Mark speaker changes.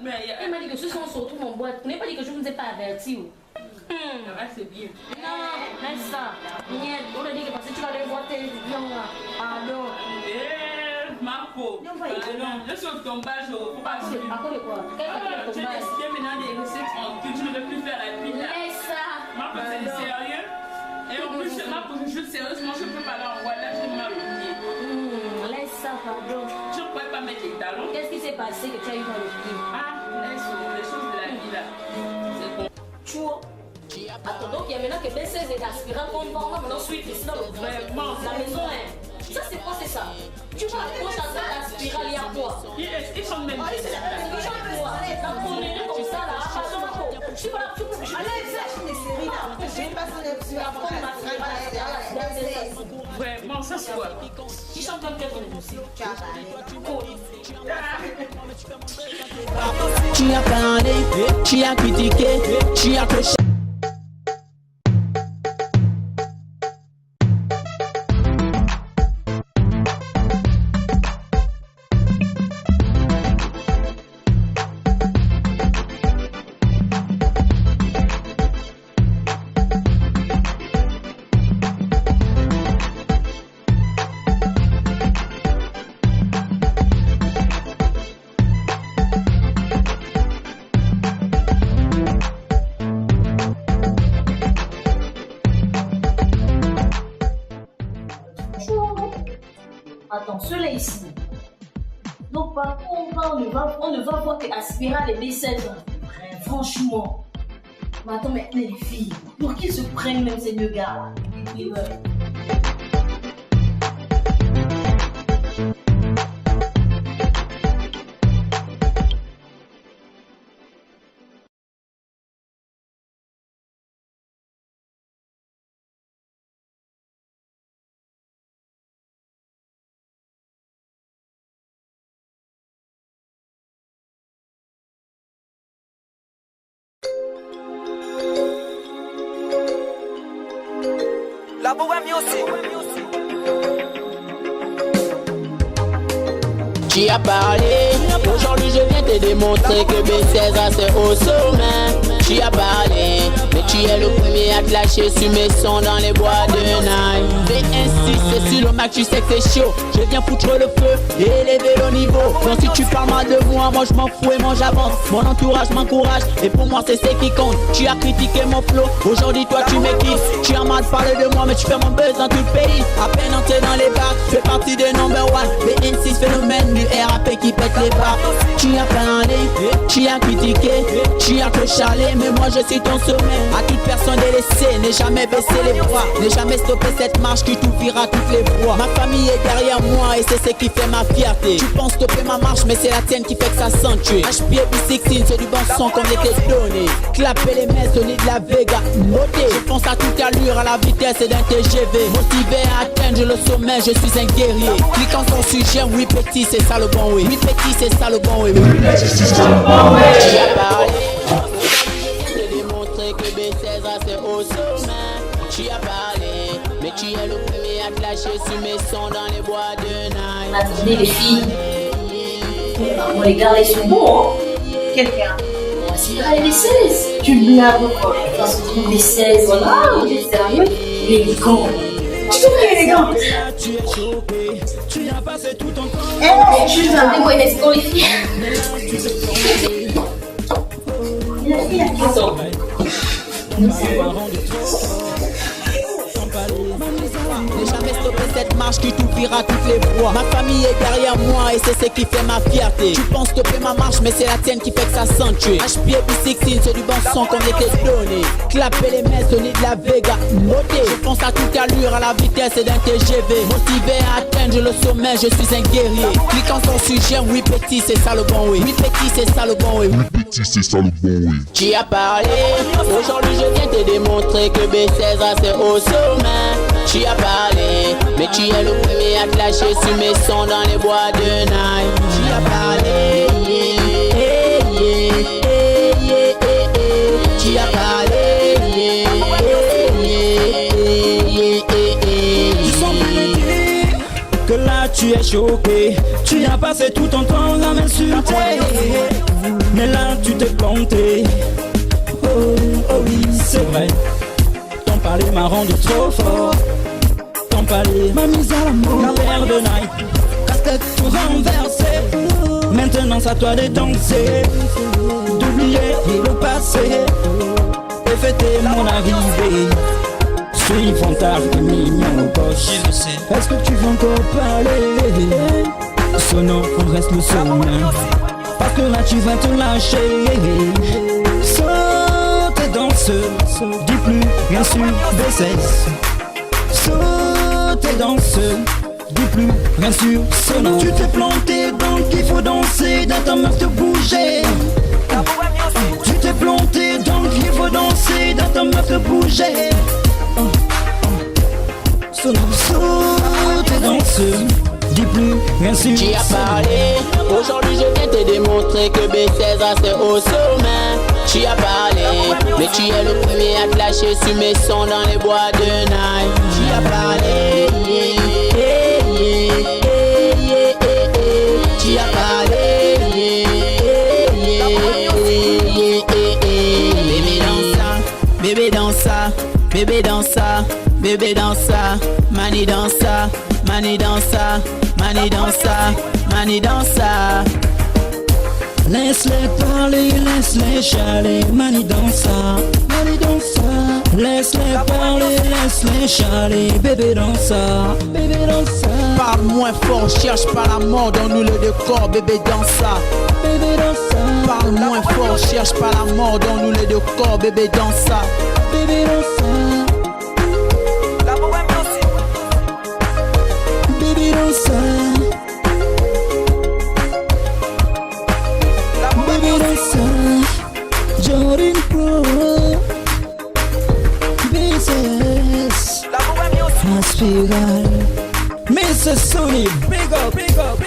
Speaker 1: Il m'a dit que ce soir on se retrouve en boîte. Vous n'avez pas dit que je ne vous ai pas averti.
Speaker 2: C'est bien.
Speaker 1: Non, laisse ça. On a dit que parce que tu vas aller voir tes étudiants là. Pardon.
Speaker 2: Marco, je suis au tombage, faut pas dire.
Speaker 1: À cause de quoi?
Speaker 2: Tu as décidé maintenant des recettes que tu ne veux plus faire la pile.
Speaker 1: Laisse ça.
Speaker 2: Marco, c'est sérieux. Et en plus, Marco, je joue sérieusement, je peux pas aller en voile, là, je vais m'arrêter.
Speaker 1: Laisse ça, pardon.
Speaker 2: Tu ne pourrais pas mettre les talons.
Speaker 1: Qu'est-ce qui s'est passé que tu as eu dans le pied?
Speaker 2: Laisse les choses de la vie là. C'est bon.
Speaker 1: Tu vois? Attends, donc il y a maintenant que B16 est aspirant qu'on va maintenant suivre ici dans le
Speaker 2: Vraiment.
Speaker 1: la maison hein. Ça c'est quoi c'est ça? Tu vas approcher à cette aspirale, il y a quoi?
Speaker 2: Ils sont même.
Speaker 1: Ils sont quoi? Dans ton nez comme ça là, je suis pas là, tu peux.
Speaker 3: Allez, flash les séries là. Je vais passer les
Speaker 1: Tu vas prendre ma spirale.
Speaker 2: Vraiment, ça c'est quoi?
Speaker 1: Ils sont comme quel aussi?
Speaker 4: Tu as parlé, tu as critiqué, tu as prêché.
Speaker 1: Attends, ceux-là ici. Donc, par contre, on ne va voir qu'aspirer les B16. Franchement. Mais attends, mais les filles, pour qu'ils se prennent même ces deux gars-là?
Speaker 4: La bohème aussi. Tu as parlé, aujourd'hui je viens te démontrer que B16 c'est au sommet. Tu as parlé, mais tu es le premier à te lâcher sur mes sons dans les bois de Naï. B1-6 c'est sur le Mac, tu sais que c'est chaud. Je viens foutre le feu et élever le niveau. Donc si tu parles mal de moi je m'en fous et moi j'avance. Mon entourage m'encourage et pour moi c'est ce qui compte. Tu as critiqué mon flow, aujourd'hui toi tu m'équites. Tu as mal parlé de moi mais tu fais mon buzz dans tout le pays. À peine entré dans les bars, je fais partie des number one. B1-6 phénomène du RAP qui pète les bars. Tu as parlé, tu as critiqué, tu as clochalé, mais moi je suis ton sommet. À toute personne délaissée, n'ai jamais baissé les bras, n'ai jamais stoppé cette marche qui t'ouvrira toutes les voies. Ma famille est derrière moi et c'est ce qui fait ma fierté. Tu penses stopper ma marche mais c'est la tienne qui fait que ça s'entue. HPA B16 c'est du bon son comme l'été donné. Clapper les mains, Sony de la Vega, noté. Je fonce à toute allure à la vitesse d'un TGV. Motivé à atteindre le sommet, je suis un guerrier. Cliquant ton sujet, oui petit c'est ça le bon oui. Oui petit c'est ça le bon oui. Oui petit c'est ça le bon oui. Tu as parlé, je t'ai démontré que B16 c'est au sommet. Tu as parlé, mais tu es le premier à te lâcher sur mes sons dans les bois de Naï.
Speaker 1: Attendez les filles. Bon, les gars, ils sont bons. Hein?
Speaker 3: Quelqu'un.
Speaker 1: C'est là, les 16. Tu blagues quoi? Les 16, voilà. Il est sérieux. Il est élégant.
Speaker 3: Tu es élégant.
Speaker 4: Tu es chopé, tu as passé tout ton temps.
Speaker 3: Eh, je suis là.
Speaker 1: Attendez, les filles. Attends.
Speaker 4: N'ai jamais stoppé cette marche qui t'ouvrira toutes les voies. Ma famille est derrière moi et c'est ce qui fait ma fierté. Tu penses stopper ma marche mais c'est la tienne qui fait que ça s'entue. HPA B16 c'est du bon son comme l'été donné. Clapper les mains, Sony de la Vega, noté. Je fonce à toute allure à la vitesse d'un TGV. Motivé à atteindre le sommet, je suis un guerrier. Cliquant ton sujet, oui petit c'est ça le bon oui. Oui petit c'est ça le bon oui. Oui petit c'est ça le bon oui. Tu as parlé, aujourd'hui je viens te démontrer que B16 c'est au sommet. Tu as parlé, mais tu es le premier à te lâcher sur mes sons dans les bois de Naï. Tu as parlé, tu as parlé, tu sembles me dire que là
Speaker 5: tu es choqué. Tu as passé tout ton temps à m'insulter, mais là tu t'es planté. Oh, oh oui, c'est vrai. Ton palais m'a rendu trop fort. Ton palais m'a mise à la mort. La paire de Nike, casquette tout renversé. Maintenant c'est à toi de danser, d'oublier le passé et fêter mon arrivée. Suivant ta vie mignon poche. Est-ce que tu veux encore parler? Sono, on reste le sommet, parce que là tu vas te lâcher. Saute et danse, dis plus rien sur BCS. Saute et danse, dis plus rien sur Sono. Tu t'es planté donc il faut danser, dans ta meuf te bouger. Tu t'es planté donc il faut danser, dans ta meuf te bouger. Saute et danse, dis plus rien sur.
Speaker 4: Tu as parlé, aujourd'hui je viens te démontrer que B16 c'est au sommet. Tu as parlé, mais tu es le premier à te lâcher sur mes sons dans les bois de night. Tu as parlé, tu as parlé, bébé dans ça, bébé dans ça, bébé dans ça, mani dans ça, mani dans ça, mani dans ça, mani dans ça.
Speaker 5: Laisse-les parler, laisse-les chialer, mani dans ça, mani dans ça. Laisse-les parler, laisse-les chialer, bébé dans ça, bébé dans ça.
Speaker 4: Parle moins fort, cherche pas la mort, donne-nous le décor, bébé dans ça,
Speaker 5: bébé dans ça.
Speaker 4: Parle moins fort, cherche pas la mort, donne-nous le décor, bébé dans ça,
Speaker 5: bébé dans ça. Bébé dans ça. Bébé dans ça. Jordan Pro. BCS. Aspiral. Mr. Sony. Big up, big up, big up.